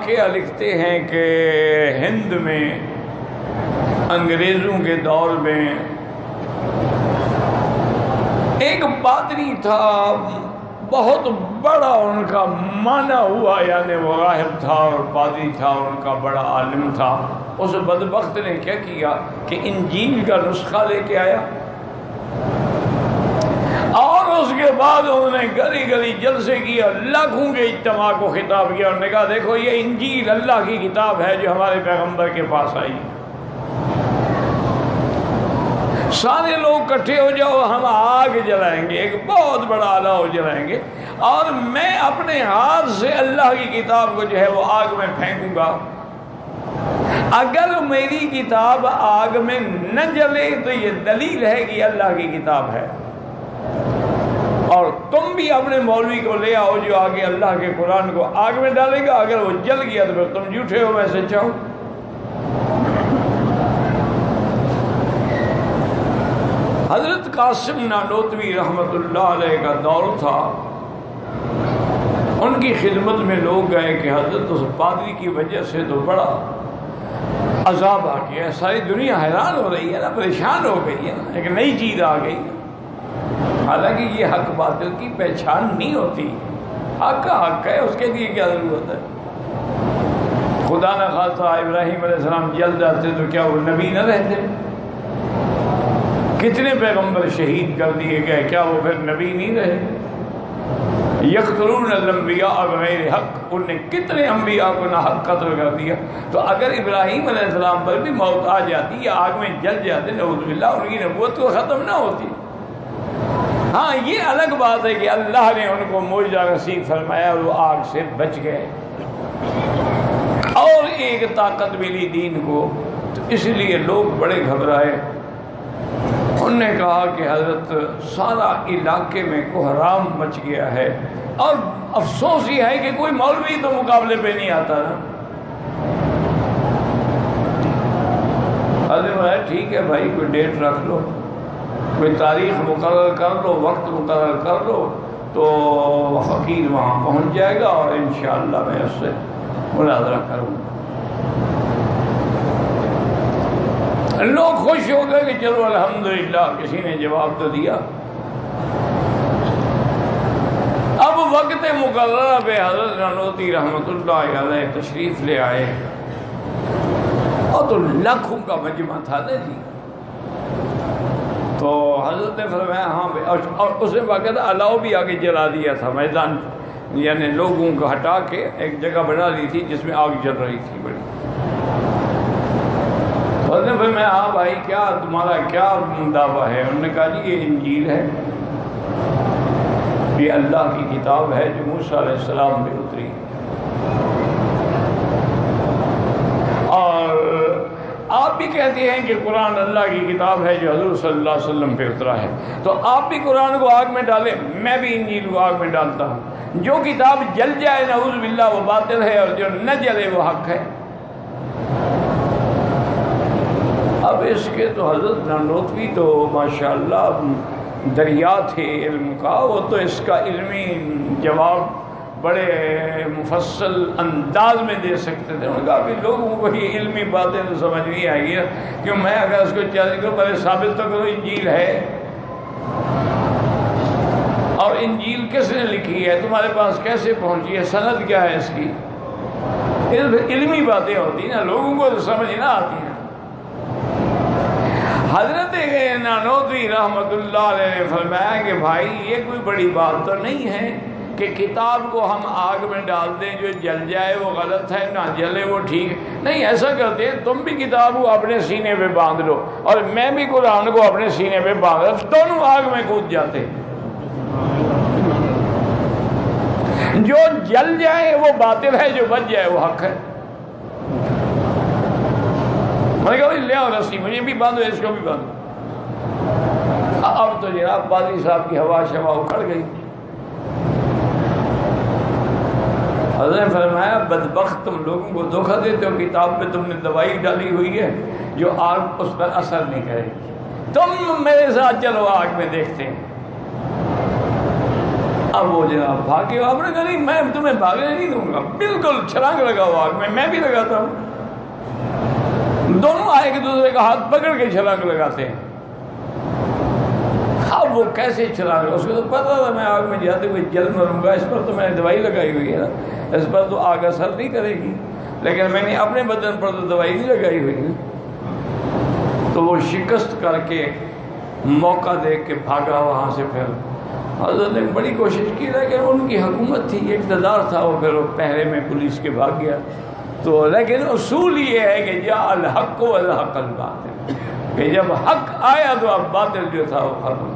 واقعہ لکھتے ہیں کہ ہند میں انگریزوں کے دور میں ایک پادری تھا، بہت بڑا ان کا مانا ہوا، یعنی وہ راہب تھا اور پادری تھا، ان کا بڑا عالم تھا۔ اس بدبخت نے کیا کیا کہ انجیل کا نسخہ لے کے آیا، اور اس کے بعد انہوں نے گلی گلی جلسے کیا، لاکھوں کے اجتماع کو خطاب کیا، انہوں نے کہا دیکھو یہ انجیل اللہ کی کتاب ہے جو ہمارے پیغمبر کے پاس آئی، سارے لوگ کٹھے ہو جاؤ، ہم آگ جلائیں گے، ایک بہت بڑا الاؤ جلائیں گے، اور میں اپنے ہاتھ سے اللہ کی کتاب کو جو ہے وہ آگ میں پھینکوں گا، اگر میری کتاب آگ میں نہ جلے تو یہ دلیل ہے کہ اللہ کی کتاب ہے، اور تم بھی اپنے مولوی کو لے آؤ جو آگے اللہ کے قرآن کو آگ میں ڈالے گا، اگر وہ جل گیا تو پھر تم جھوٹے ہو، میں سچا ہوں۔ حضرت قاسم نانوتوی رحمت اللہ علیہ کا دور تھا، ان کی خدمت میں لوگ گئے کہ حضرت اس پادری کی وجہ سے تو بڑا عذاب آ گیا، ساری دنیا حیران ہو رہی ہے نا، پریشان ہو گئی ہے نا، ایک نئی چیز آ گئی، حالانکہ یہ حق باطل کی پہچان نہیں ہوتی، حق کا حق ہے، اس کے لیے کیا ضرورت ہے؟ خدا نہ خواستہ ابراہیم علیہ السلام جل جاتے تو کیا وہ نبی نہ رہتے؟ کتنے پیغمبر شہید کر دیے گئے، کیا وہ پھر نبی نہیں رہے؟ یقتلون الانبیاء بغیر حق، انہوں نے کتنے انبیاء کو ناحق قتل کر دیا، تو اگر ابراہیم علیہ السلام پر بھی موت آ جاتی یا آگ میں جل جاتے، نعوذ باللہ، ان کی نبوت تو ختم نہ ہوتی۔ ہاں یہ الگ بات ہے کہ اللہ نے ان کو معجزہ نصیب فرمایا اور وہ آگ سے بچ گئے، اور ایک طاقت ملی دین کو، تو اس لیے لوگ بڑے گھبرائے۔ انہوں نے کہا کہ حضرت سارا علاقے میں کوحرام مچ گیا ہے، اور افسوس یہ ہے کہ کوئی مولوی تو مقابلے پہ نہیں آتا نا۔ حضرت ٹھیک ہے بھائی، کوئی ڈیٹ رکھ لو، کوئی تاریخ مقرر کر لو، وقت مقرر کر لو، تو فقیر وہاں پہنچ جائے گا اور انشاءاللہ میں اس سے مناظرہ کروں گا۔ لوگ خوش ہو گئے کہ چلو الحمدللہ کسی نے جواب تو دیا۔ اب وقت مقررہ پہ حضرت نانوتوی رحمت اللہ علیہ تشریف لے آئے، اور تو لاکھوں کا مجمع تھا نا جی، تو حضرت نے فرمایا ہاں بھائی، اور اس نے باقاعدہ الاؤ بھی آگے جلا دیا تھا میدان، یعنی لوگوں کو ہٹا کے ایک جگہ بنا لی تھی جس میں آگ جل رہی تھی بڑی۔ حضرت نے فرمایا ہاں بھائی کیا تمہارا کیا دعویٰ ہے؟ انہوں نے کہا جی یہ انجیل ہے، یہ اللہ کی کتاب ہے جو موسیٰ علیہ السلام پہ اتری، اور آپ بھی کہتے ہیں کہ قرآن اللہ کی کتاب ہے جو حضور صلی اللہ علیہ وسلم پہ اترا ہے، تو آپ بھی قرآن کو آگ میں ڈالیں، میں بھی انجیل کو آگ میں ڈالتا ہوں، جو کتاب جل جائے نعوذ باللہ وہ باطل ہے، اور جو نہ جلے وہ حق ہے۔ اب اس کے تو حضرت نانوتوی تو ماشاءاللہ دریا تھے علم کا، وہ تو اس کا علمی جواب بڑے مفصل انداز میں دے سکتے تھے۔ انہوں نے کہا کہ لوگوں کو یہ علمی باتیں تو سمجھ نہیں آئی ہے، کہ میں اگر اس کو چیلنج کروں پہلے ثابت تو کرو انجیل ہے، اور انجیل کس نے لکھی ہے، تمہارے پاس کیسے پہنچی ہے، سند کیا ہے اس کی، علمی باتیں ہوتی ہیں نا، لوگوں کو تو سمجھ نہ آتی ہیں۔ حضرت نانوتوی رحمت اللہ علیہ نے فرمایا کہ بھائی یہ کوئی بڑی بات تو نہیں ہے کہ کتاب کو ہم آگ میں ڈال دیں، جو جل جائے وہ غلط ہے، نہ جلے وہ ٹھیک نہیں، ایسا کرتے ہیں تم بھی کتاب کو اپنے سینے پہ باندھ لو اور میں بھی قرآن کو اپنے سینے پہ باندھ لو، دونوں آگ میں کود جاتے، جو جل جائے وہ باطل ہے، جو بچ جائے وہ حق ہے۔ میں نے کہا بھائی لے آؤ رسی، مجھے بھی باندھو اس کو بھی باندھو۔ اب تو جناب پادری صاحب کی ہوا شوا اکھڑ گئی۔ حضرت نے فرمایا بدبخت تم لوگوں کو دھوکہ دیتے ہو، کتاب پہ تم نے دوائی ڈالی ہوئی ہے جو آگ اس پر اثر نہیں کرے گی، تم میرے ساتھ چلو آگ میں دیکھتے ہیں۔ اب وہ جناب بھاگے، آپ نے کہا نہیں میں تمہیں بھاگنے نہیں دوں گا، بالکل چھلانگ لگا ہوا آگ میں بھی لگاتا ہوں۔ دونوں آئے کہ دوسرے کا ہاتھ پکڑ کے چھلانگ لگاتے ہیں۔ اب وہ کیسے چھلانگ، اس کو تو پتا تھا میں آگ میں جاتے ہوئے جل مروں گا، اس پر تو میں نے دوائی لگائی ہوئی ہے نا، اس پر تو آگ اثر نہیں کرے گی، لیکن میں نے اپنے بدن پر تو دوائی نہیں لگائی ہوئی نا۔ تو وہ شکست کر کے موقع دیکھ کے بھاگا وہاں سے۔ پھر حضرت نے بڑی کوشش کی، لیکن ان کی حکومت تھی، اقتدار تھا، وہ پھر وہ پہرے میں پولیس کے بھاگ گیا۔ تو لیکن اصول یہ ہے کہ جاء الحق والحق الباطل، کہ جب حق آیا تو اب باطل جو تھا وہ ختم۔